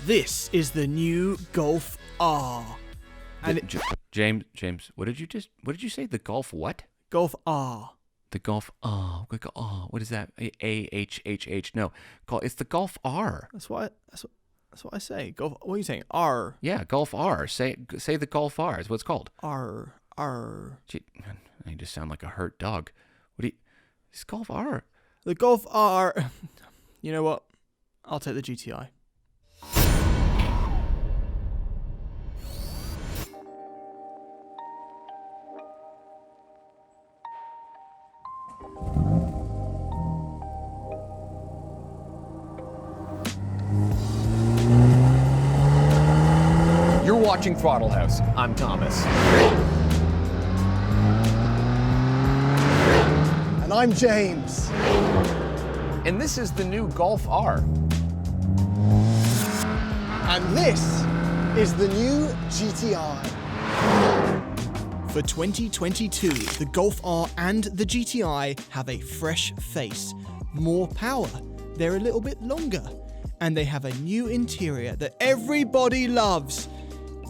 This is the new Golf R. And James, what did you say? The Golf what? Golf R. The Golf what is that? A-H-H-H. No, it's the Golf R. That's what I say. Golf. What are you saying? R. Yeah, Golf R. Say the Golf R is what it's called. R. Gee, you just sound like a hurt dog. It's Golf R. The Golf R. You know what? I'll take the GTI. You're watching Throttle House. I'm Thomas. And I'm James. And this is the new Golf R. And this is the new GTI. For 2022, the Golf R and the GTI have a fresh face, more power, they're a little bit longer, and they have a new interior that everybody loves.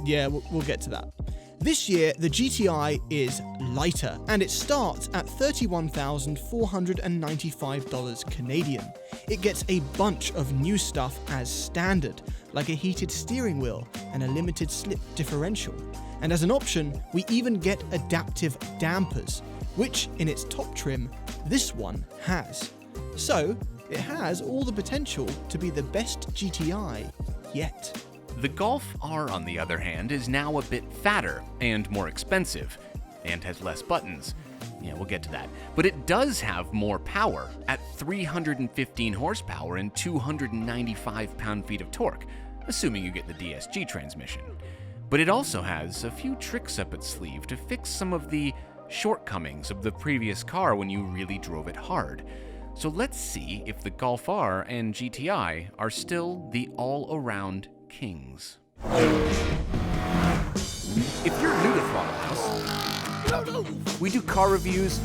Yeah, we'll get to that. This year, the GTI is lighter, and it starts at $31,495 Canadian. It gets a bunch of new stuff as standard, like a heated steering wheel and a limited slip differential. And as an option, we even get adaptive dampers, which in its top trim, this one has. So, it has all the potential to be the best GTI yet. The Golf R, on the other hand, is now a bit fatter and more expensive, and has less buttons. Yeah, we'll get to that. But it does have more power, at 315 horsepower and 295 pound-feet of torque, assuming you get the DSG transmission. But it also has a few tricks up its sleeve to fix some of the shortcomings of the previous car when you really drove it hard. So let's see if the Golf R and GTI are still the all-around kings. If you're new to Throttle House, we do car reviews,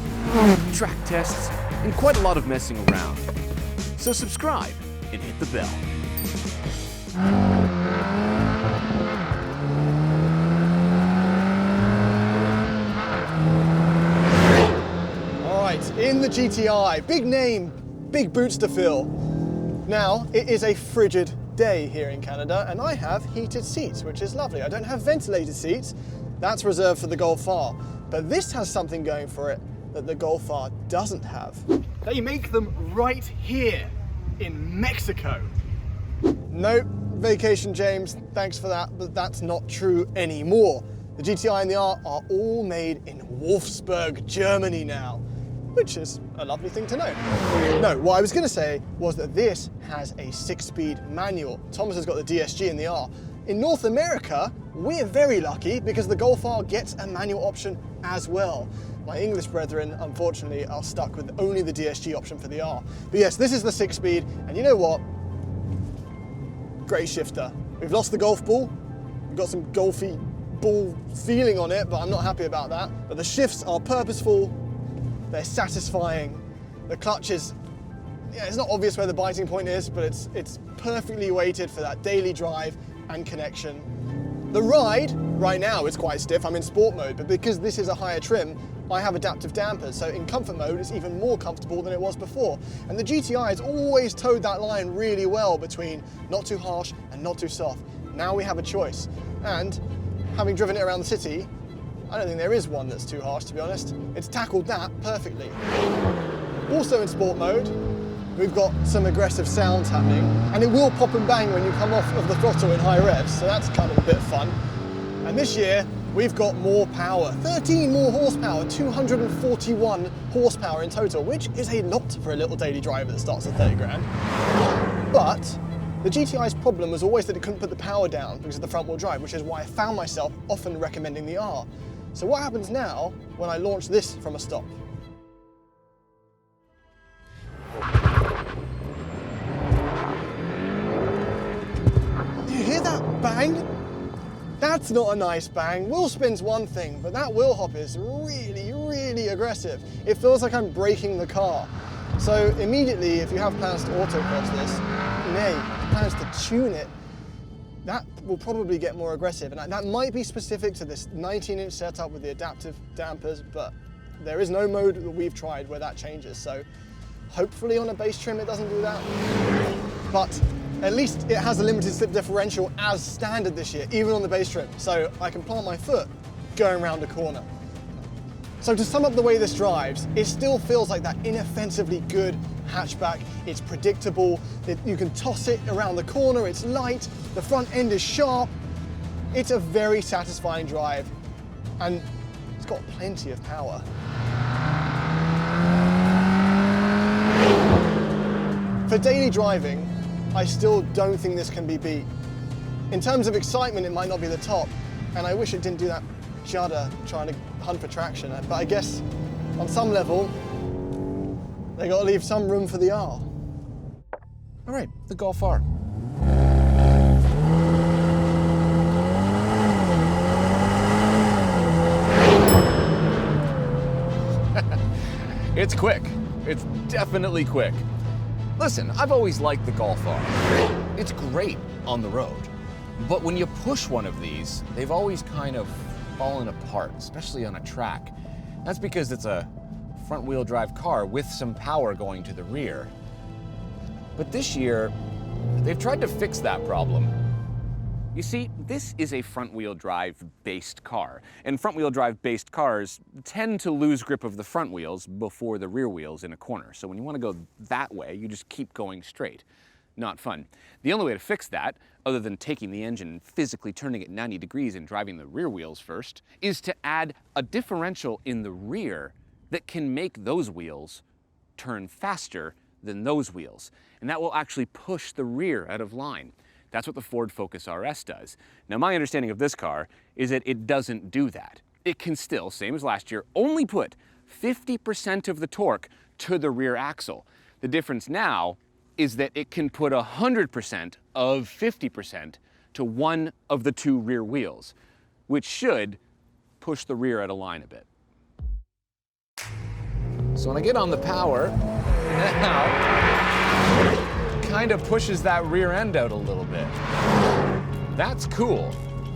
track tests, and quite a lot of messing around. So subscribe and hit the bell. Alright, in the GTI, big name, big boots to fill. Now, it is a frigid day here in Canada, and I have heated seats, which is lovely. I don't have ventilated seats, that's reserved for the Golf R. But this has something going for it that the Golf R doesn't have. They make them right here in Mexico. Nope, vacation James, thanks for that, but that's not true anymore. The GTI and the R are all made in Wolfsburg, Germany now, which is a lovely thing to know. No, what I was going to say was that this has a 6-speed manual. Thomas has got the DSG in the R. In North America, we're very lucky because the Golf R gets a manual option as well. My English brethren, unfortunately, are stuck with only the DSG option for the R. But yes, this is the 6-speed, and you know what? Great shifter. We've lost the golf ball. We've got some golfy ball feeling on it, but I'm not happy about that. But the shifts are purposeful. They're satisfying. The clutch is, it's not obvious where the biting point is, but it's perfectly weighted for that daily drive and connection. The ride, right now, is quite stiff. I'm in sport mode, but because this is a higher trim, I have adaptive dampers, so in comfort mode, it's even more comfortable than it was before. And the GTI has always towed that line really well between not too harsh and not too soft. Now we have a choice. And having driven it around the city, I don't think there is one that's too harsh, to be honest. It's tackled that perfectly. Also in sport mode, we've got some aggressive sounds happening, and it will pop and bang when you come off of the throttle in high revs, so that's kind of a bit of fun. And this year, we've got more power, 13 more horsepower, 241 horsepower in total, which is a lot for a little daily driver that starts at 30 grand. But the GTI's problem was always that it couldn't put the power down because of the front wheel drive, which is why I found myself often recommending the R. So what happens now when I launch this from a stop? Do you hear that bang? That's not a nice bang. Wheel spin's one thing, but that wheel hop is really, really aggressive. It feels like I'm braking the car. So immediately, if you have plans to autocross this, nay, plans to tune it, that will probably get more aggressive, and that might be specific to this 19-inch setup with the adaptive dampers, but there is no mode that we've tried where that changes, so hopefully on a base trim it doesn't do that. But at least it has a limited slip differential as standard this year, even on the base trim, so I can plant my foot going around a corner. So to sum up the way this drives, it still feels like that inoffensively good hatchback. It's predictable, you can toss it around the corner, it's light, the front end is sharp. It's a very satisfying drive, and it's got plenty of power. For daily driving, I still don't think this can be beat. In terms of excitement, it might not be the top, and I wish it didn't do that judder trying to hunt for traction, but I guess on some level, they got to leave some room for the R. All right, the Golf R. It's quick. It's definitely quick. Listen, I've always liked the Golf R. It's great on the road. But when you push one of these, they've always kind of fallen apart, especially on a track. That's because it's a front-wheel drive car with some power going to the rear. But this year, they've tried to fix that problem. You see, this is a front-wheel drive-based car, and front-wheel drive-based cars tend to lose grip of the front wheels before the rear wheels in a corner. So when you want to go that way, you just keep going straight. Not fun. The only way to fix that, other than taking the engine and physically turning it 90 degrees and driving the rear wheels first, is to add a differential in the rear that can make those wheels turn faster than those wheels. And that will actually push the rear out of line. That's what the Ford Focus RS does. Now, my understanding of this car is that it doesn't do that. It can still, same as last year, only put 50% of the torque to the rear axle. The difference now is that it can put 100% of 50% to one of the two rear wheels, which should push the rear out of line a bit. So when I get on the power, now, kind of pushes that rear end out a little bit. That's cool.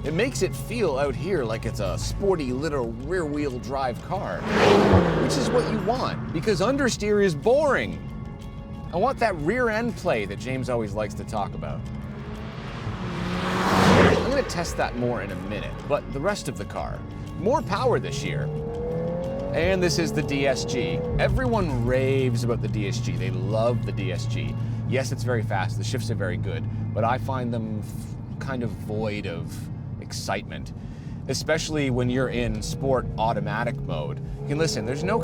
It makes it feel out here like it's a sporty little rear-wheel drive car, which is what you want, because understeer is boring. I want that rear end play that James always likes to talk about. I'm gonna test that more in a minute, but the rest of the car, more power this year. And this is the DSG. Everyone raves about the DSG. They love the DSG. Yes, it's very fast, the shifts are very good, but I find them kind of void of excitement, especially when you're in sport automatic mode. You can listen, there's no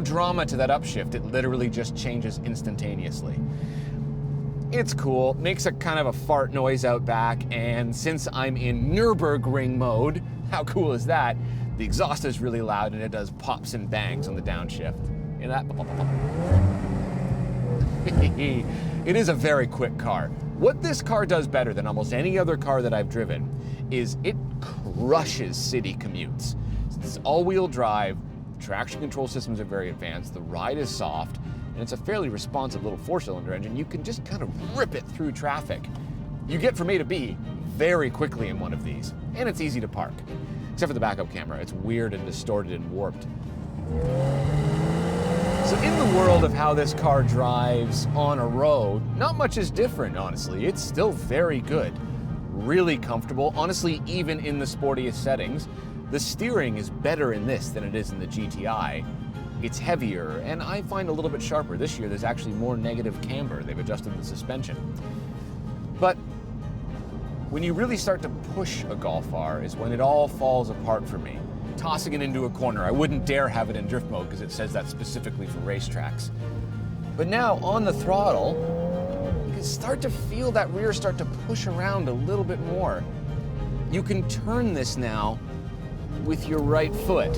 drama to that upshift. It literally just changes instantaneously. It's cool, makes a kind of a fart noise out back, and since I'm in Nürburgring mode, how cool is that? The exhaust is really loud and it does pops and bangs on the downshift. And that, it is a very quick car. What this car does better than almost any other car that I've driven is it crushes city commutes. It's all-wheel drive, traction control systems are very advanced, the ride is soft, and it's a fairly responsive little four-cylinder engine. You can just kind of rip it through traffic. You get from A to B very quickly in one of these, and it's easy to park. Except for the backup camera, it's weird and distorted and warped. So in the world of how this car drives on a road, not much is different, honestly. It's still very good, really comfortable. Honestly, even in the sportiest settings, the steering is better in this than it is in the GTI. It's heavier, and I find a little bit sharper. This year, there's actually more negative camber. They've adjusted the suspension. But when you really start to push a Golf R is when it all falls apart for me. Tossing it into a corner. I wouldn't dare have it in drift mode because it says that specifically for racetracks. But now on the throttle, you can start to feel that rear start to push around a little bit more. You can turn this now with your right foot.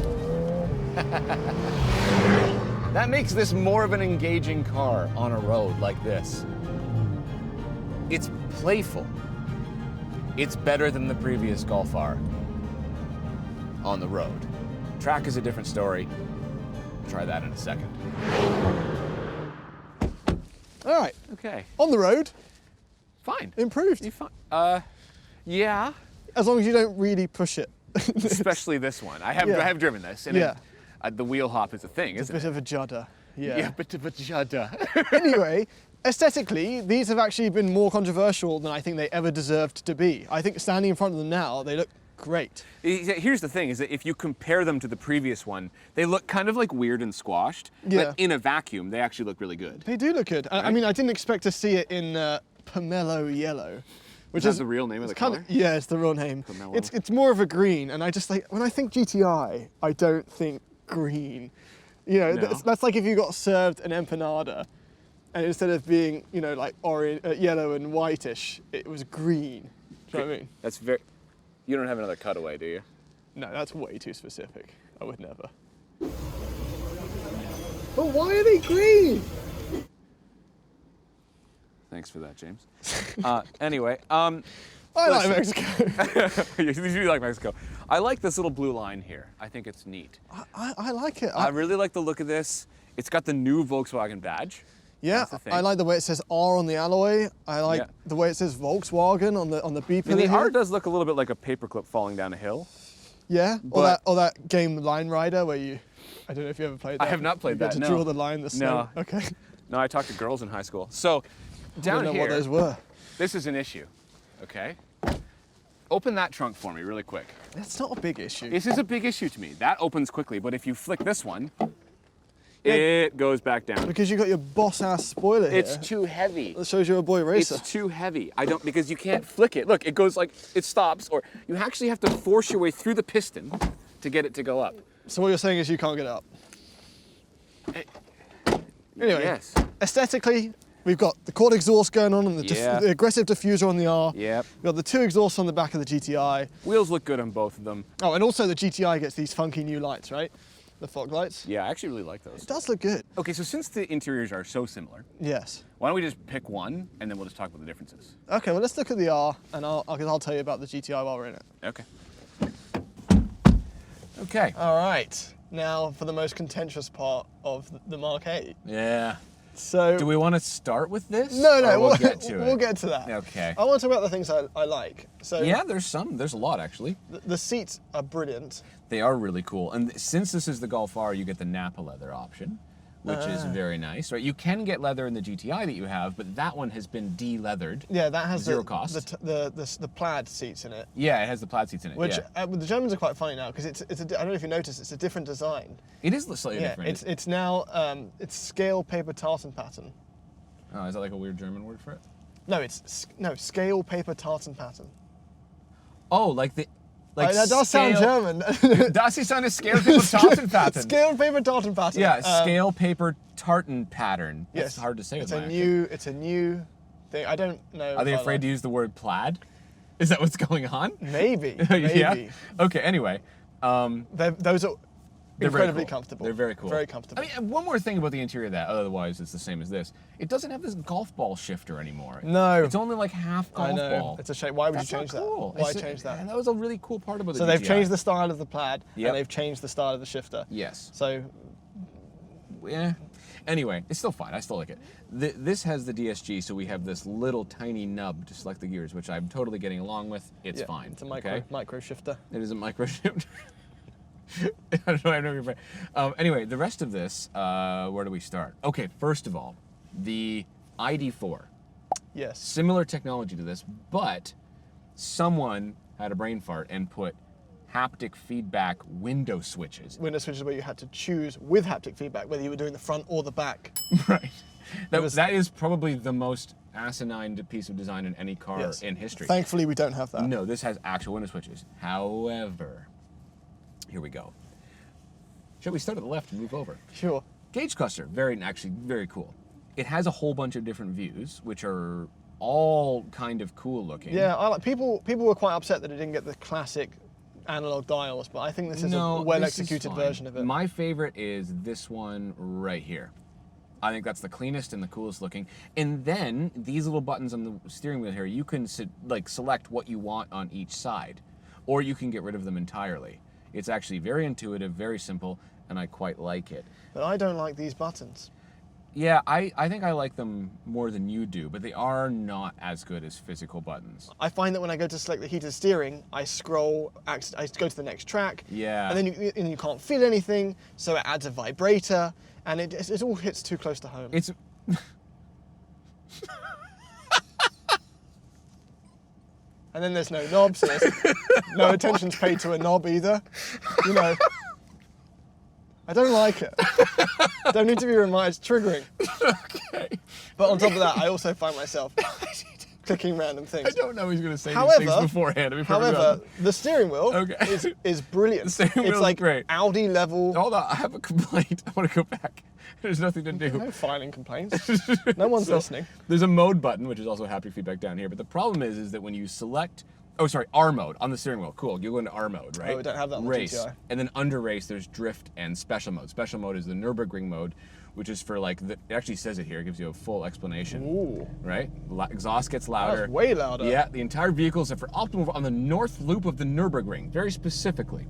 That makes this more of an engaging car on a road like this. It's playful. It's better than the previous Golf R. On the road. Track is a different story. Try that in a second. All right, Okay. on the road, fine. Improved. You're fine. Yeah. As long as you don't really push it. Especially this one. I have Yeah. I have driven this, and Yeah. the wheel hop is a thing, It's a isn't bit it? of a judder. Yeah. Yeah, bit of a judder. Anyway, aesthetically, these have actually been more controversial than I think they ever deserved to be. I think standing in front of them now, they look great. Here's the thing: is that if you compare them to the previous one, they look kind of like weird and squashed. Yeah. But in a vacuum, they actually look really good. They do look good. I Right? mean, I didn't expect to see it in pomelo yellow. Which Is that the real name of the color? Yeah, it's the real name. Pomelo. It's more of a green, and I just like, when I think GTI, I don't think green. You know, No. that's like if you got served an empanada, and instead of being, you know, like orange, yellow and whitish, it was green. Do you know what I mean? That's very. You don't have another cutaway, do you? No, that's way too specific. I would never. But why are they green? Thanks for that, James. Anyway, I like listen. Mexico. You do like Mexico. I like this little blue line here. I think it's neat. I like it. I really like the look of this. It's got the new Volkswagen badge. Yeah, That's the thing. I like the way it says R on the alloy. I like Yeah. the way it says Volkswagen on the B I pillar mean, the here. R does look a little bit like a paperclip falling down a hill. Yeah, but- or that game Line Rider where you, I don't know if you ever played that. I have not played you get that, to no. draw the line in the snow. No. Okay. No, I talked to girls in high school. So I down don't know here, what those were. this is an issue. Okay. Open that trunk for me really quick. That's not a big issue. This is a big issue to me. That opens quickly, but if you flick this one, Yeah. it goes back down. Because you got your boss ass spoiler here. It's too heavy. That shows you're a boy racer. It's too heavy. Because you can't flick it. Look, it goes like, it stops, or you actually have to force your way through the piston to get it to go up. So what you're saying is you can't get it up. Anyway, Yes. aesthetically, we've got the quad exhaust going on and Yeah. the aggressive diffuser on the R. Yep. We've got the two exhausts on the back of the GTI. Wheels look good on both of them. Oh, and also the GTI gets these funky new lights, right? The fog lights. Yeah, I actually really like those. It does look good. Okay, so since the interiors are so similar, Yes. why don't we just pick one and then we'll just talk about the differences? Okay, well, let's look at the R, and I'll tell you about the GTI while we're in it. Okay. Okay. All right. Now for the most contentious part of the Mark 8. Yeah. So. Do we want to start with this? No, Or we'll get to it. We'll get to that. Okay. I want to talk about the things I like. So. Yeah, there's a lot actually. The seats are brilliant. They are really cool. And since this is the Golf R, you get the Napa leather option, which is very nice, right? You can get leather in the GTI that you have, but that one has been de-leathered. Yeah, that has Zero cost. the plaid seats in it. Yeah, it has the plaid seats in it. Which yeah. the Germans are quite funny now because I don't know if you noticed, it's a different design. It is slightly Yeah, different. it's now it's scale paper tartan pattern. Oh, is that like a weird German word for it? No, scale paper tartan pattern. Oh, like the That does sound German. Das ist eine Scale Paper Tartan Pattern. Scale paper tartan pattern. Yeah, scale paper tartan pattern. That's Yes, hard to say with it's my it's a new thing. I don't know. Are they if I afraid like- to use the word plaid? Is that what's going on? Maybe. Maybe. Yeah. Okay. Anyway, Those are they're very incredibly cool. comfortable. They're very cool. Very comfortable. I mean, one more thing about the interior that otherwise it's the same as this. It doesn't have this golf ball shifter anymore. No. It's only like half golf I know. ball. It's a shame. Why would That's you change not cool. that? Why It's- change that? And that was a really cool part about the So they've GTI. changed the style of the plaid Yep. and they've changed the style of the shifter. Yes. So Yeah. Anyway, it's still fine. I still like it. This has the DSG, so we have this little tiny nub to select the gears, which I'm totally getting along with. It's yeah, fine. It's a okay? micro shifter. It is a micro shift. I don't know. I know you're right. Anyway, the rest of this, where do we start? Okay, first of all, the ID4. Yes. Similar technology to this, but someone had a brain fart and put haptic feedback window switches. Window switches where you had to choose with haptic feedback whether you were doing the front or the back. Right. That was- that is probably the most asinine piece of design in any car Yes. in history. Thankfully, we don't have that. No, this has actual window switches. However, here we go. Shall we start at the left and move over? Sure. Gauge cluster, actually very cool. It has a whole bunch of different views, which are all kind of cool looking. Yeah, I like people were quite upset that it didn't get the classic analog dials, but I think this is a well-executed version of it. My favorite is this one right here. I think that's the cleanest and the coolest looking. And then these little buttons on the steering wheel here, you can select what you want on each side, or you can get rid of them entirely. It's actually very intuitive, very simple, and I quite like it. But I don't like these buttons. Yeah, I think I like them more than you do, but they are not as good as physical buttons. I find that when I go to select the heated steering, I scroll, I go to the next track, Yeah. and then you can't feel anything, so it adds a vibrator, and it all hits too close to home. It's And then there's no knobs, so there's no attention's paid to a knob either. You know, I don't like it. Don't need to be reminded, it's triggering. okay. But on top of that, I also find myself clicking random things. I don't know he's going to say these things beforehand. However, the steering wheel Okay. is brilliant. The steering it's wheel's like great. Audi level. Hold on, I have a complaint. I want to go back. There's nothing to do. No filing complaints. No one's listening. There's a mode button, which is also haptic feedback down here. But the problem is that when you select, R mode on the steering wheel. Cool, you go into R mode, right? Oh, we don't have that on the Race. GTI. And then under race, there's drift and special mode. Special mode is the Nürburgring mode, which is for like, it actually says it here, it gives you a full explanation. Ooh. Right? Exhaust gets louder. That's way louder. Yeah, the entire vehicle is set for optimal on the north loop of the Nürburgring, very specifically.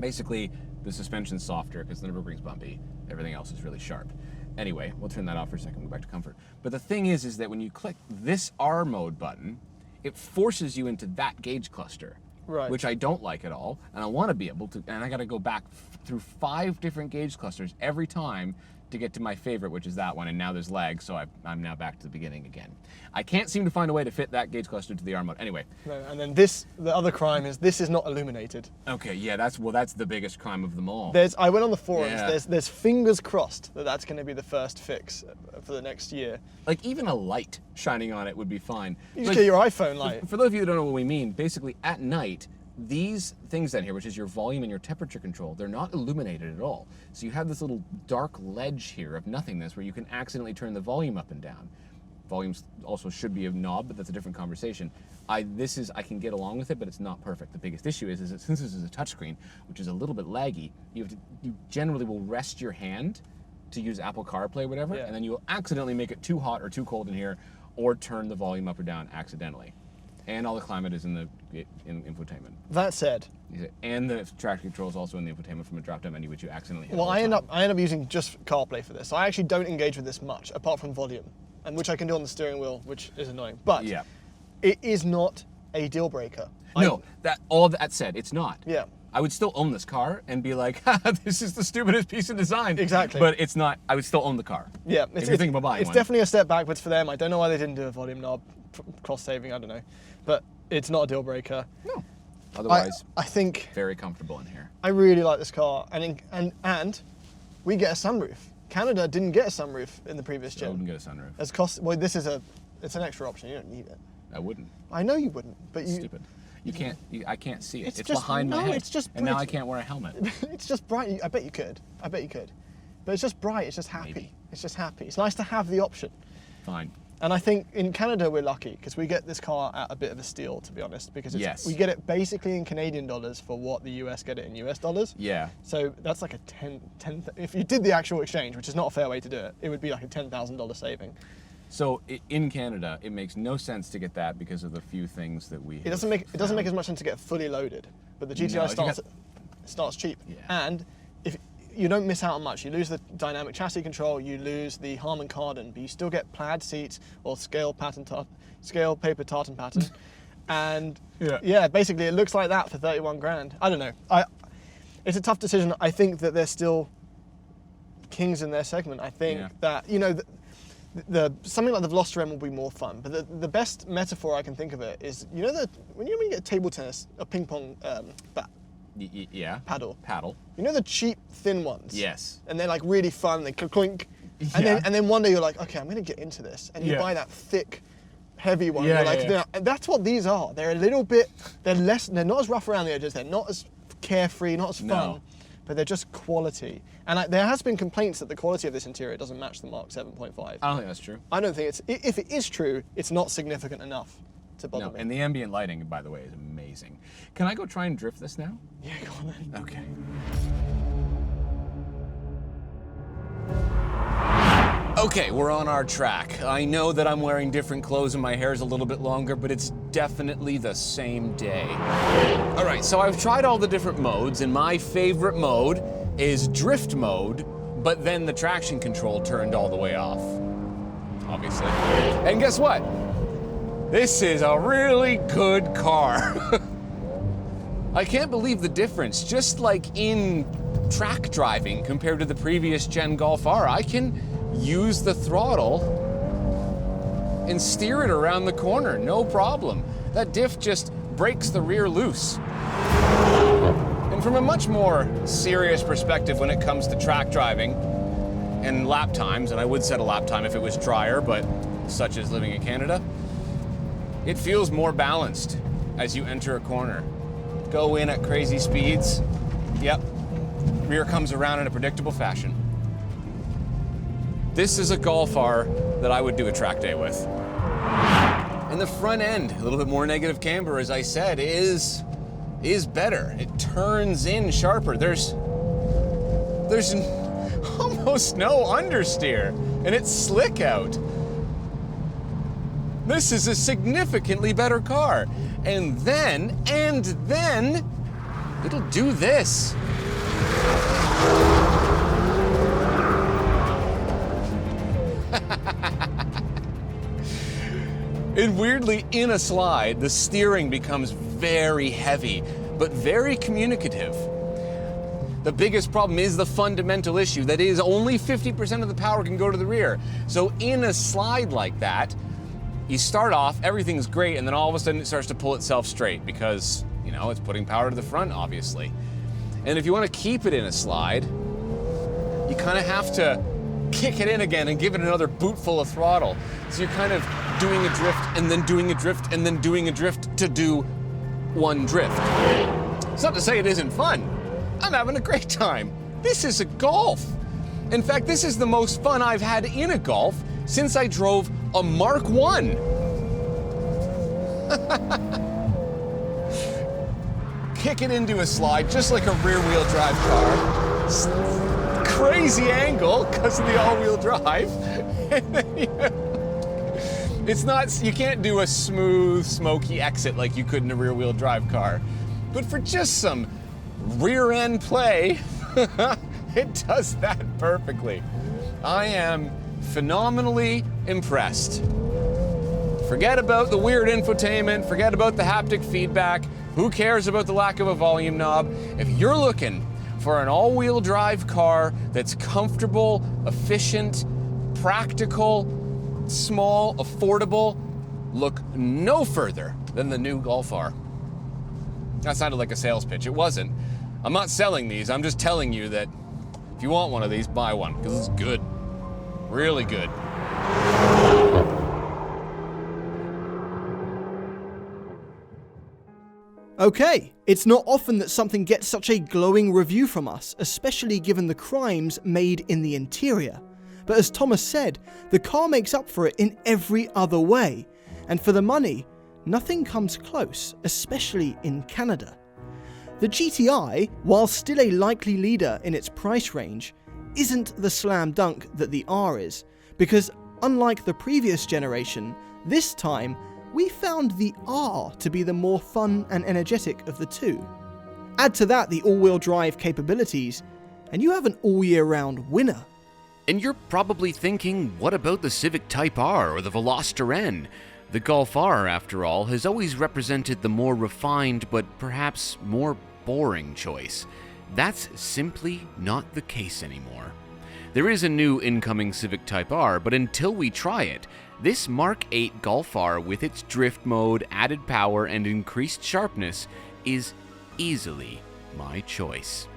Basically, the suspension's softer because the Nürburgring's bumpy. Everything else is really sharp. Anyway, we'll turn that off for a second and go back to comfort. But the thing is that when you click this R mode button, it forces you into that gauge cluster, Right. which I don't like at all. And I want to be able to, and I got to go back through 5 different gauge clusters every time to get to my favorite, which is that one. And now there's lag, so I'm now back to the beginning again. I can't seem to find a way to fit that gauge cluster to the R mode. Anyway. No, and then the other crime is this is not illuminated. Okay, yeah, that's the biggest crime of them all. I went on the forums. Yeah. There's fingers crossed that that's going to be the first fix for the next year. Like even a light shining on it would be fine. You just Like, get your iPhone light. For those of you that don't know what we mean, basically at night, these things down here, which is your volume and your temperature control, they're not illuminated at all. So you have this little dark ledge here of nothingness where you can accidentally turn the volume up and down. Volumes also should be a knob, but that's a different conversation. I can get along with it, but it's not perfect. The biggest issue is that since this is a touchscreen, which is a little bit laggy, you generally will rest your hand to use Apple CarPlay or whatever, Yeah. and then you will accidentally make it too hot or too cold in here, or turn the volume up or down accidentally. And all the climate is in the infotainment. That said, And the traction control is also in the infotainment from a drop-down menu, which you accidentally hit well, all the I end time. up using just CarPlay for this. I actually don't engage with this much, apart from volume, and which I can do on the steering wheel, which is annoying. But Yeah. it is not a deal breaker. No, all that said, it's not. Yeah. I would still own this car and be like, "Ha, this is the stupidest piece of design." Exactly. But it's not. I would still own the car. Yeah, if you're thinking about buying it's one. definitely a step backwards for them. I don't know why they didn't do a volume knob, cross saving. I don't know, but it's not a deal breaker. No. Otherwise, I think very comfortable in here. I really like this car, and we get a sunroof. Canada didn't get a sunroof in the previous I gen. wouldn't get a sunroof. As cost, well, it's an extra option. You don't need it. I wouldn't. I know you wouldn't, but you. Stupid. You can't. I can't see it. It's It's just- behind my no, head. it's just and now I bright. can't wear a helmet. It's just bright. I bet you could. But it's just bright. It's just happy. Maybe. It's just happy. It's nice to have the option. Fine. And I think in Canada we're lucky because we get this car at a bit of a steal, to be honest, because Yes. we get it basically in Canadian dollars for what the US get it in US dollars. Yeah. So that's like a 10 if you did the actual exchange, which is not a fair way to do it, it would be like a $10,000 saving. So in Canada, it makes no sense to get that because of the few things that we. It doesn't make as much sense to get fully loaded, but the GTI if you starts cheap. Yeah. And if you don't miss out on much, you lose the dynamic chassis control, you lose the Harman Kardon, but you still get plaid seats or scale paper tartan pattern, and Yeah. basically it looks like that for 31 grand. I don't know. It's a tough decision. I think that they're still kings in their segment. I think that the something like the Veloster M will be more fun, but the best metaphor I can think of it is when you get a table tennis, a ping pong bat, Yeah. paddle. Paddle. The cheap thin ones. Yes. And they're like really fun. They clink. Yeah. And then one day you're like, okay, I'm gonna get into this, and you Yeah. buy that thick, heavy one. Yeah, You're like, yeah. and that's what these are. They're a little bit. They're not as rough around the edges. They're not as carefree, not as fun. No. But they're just quality. And there has been complaints that the quality of this interior doesn't match the Mark 7.5. I don't think that's true. I don't think if it is true, it's not significant enough to bother No, me. and the ambient lighting, by the way, is amazing. Can I go try and drift this now? Yeah, go on then. Okay. Okay, we're on our track. I know that I'm wearing different clothes and my hair's a little bit longer, but it's definitely the same day. All right, so I've tried all the different modes, and my favorite mode is drift mode, but then the traction control turned all the way off, obviously. And guess what? This is a really good car. I can't believe the difference. Just like in track driving compared to the previous gen Golf R, I can use the throttle and steer it around the corner, no problem. That diff just breaks the rear loose. And from a much more serious perspective when it comes to track driving and lap times, and I would set a lap time if it was drier, but such is living in Canada, it feels more balanced as you enter a corner. Go in at crazy speeds. Yep, rear comes around in a predictable fashion. This is a Golf R that I would do a track day with. And the front end, a little bit more negative camber, as I said, is better. It turns in sharper. There's almost no understeer, and it's slick out. This is a significantly better car. And then, it'll do this. And weirdly, in a slide, the steering becomes very heavy, but very communicative. The biggest problem is the fundamental issue, that is only 50% of the power can go to the rear. So in a slide like that, you start off, everything's great, and then all of a sudden it starts to pull itself straight because, you know, it's putting power to the front, obviously. And if you want to keep it in a slide, you kind of have to kick it in again and give it another bootful of throttle. So you're kind of doing a drift and then doing a drift and then doing a drift to do one drift. It's not to say it isn't fun. I'm having a great time. This is a Golf. In fact, this is the most fun I've had in a Golf since I drove a Mark 1. Kick it into a slide just like a rear-wheel drive car. Crazy angle because of the all-wheel drive. It's not, you can't do a smooth, smoky exit like you could in a rear-wheel drive car. But for just some rear-end play, it does that perfectly. I am phenomenally impressed. Forget about the weird infotainment, forget about the haptic feedback. Who cares about the lack of a volume knob? If you're looking for an all-wheel drive car that's comfortable, efficient, practical, small, affordable, look no further than the new Golf R. That sounded like a sales pitch. It wasn't. I'm not selling these. I'm just telling you that if you want one of these, buy one, because it's good. Really good. Okay, it's not often that something gets such a glowing review from us, especially given the crimes made in the interior. But as Thomas said, the car makes up for it in every other way, and for the money, nothing comes close, especially in Canada. The GTI, while still a likely leader in its price range, isn't the slam dunk that the R is, because unlike the previous generation, this time we found the R to be the more fun and energetic of the two. Add to that the all-wheel drive capabilities, and you have an all-year-round winner. And you're probably thinking, what about the Civic Type R or the Veloster N? The Golf R, after all, has always represented the more refined but perhaps more boring choice. That's simply not the case anymore. There is a new incoming Civic Type R, but until we try it, this Mark 8 Golf R with its drift mode, added power, and increased sharpness is easily my choice.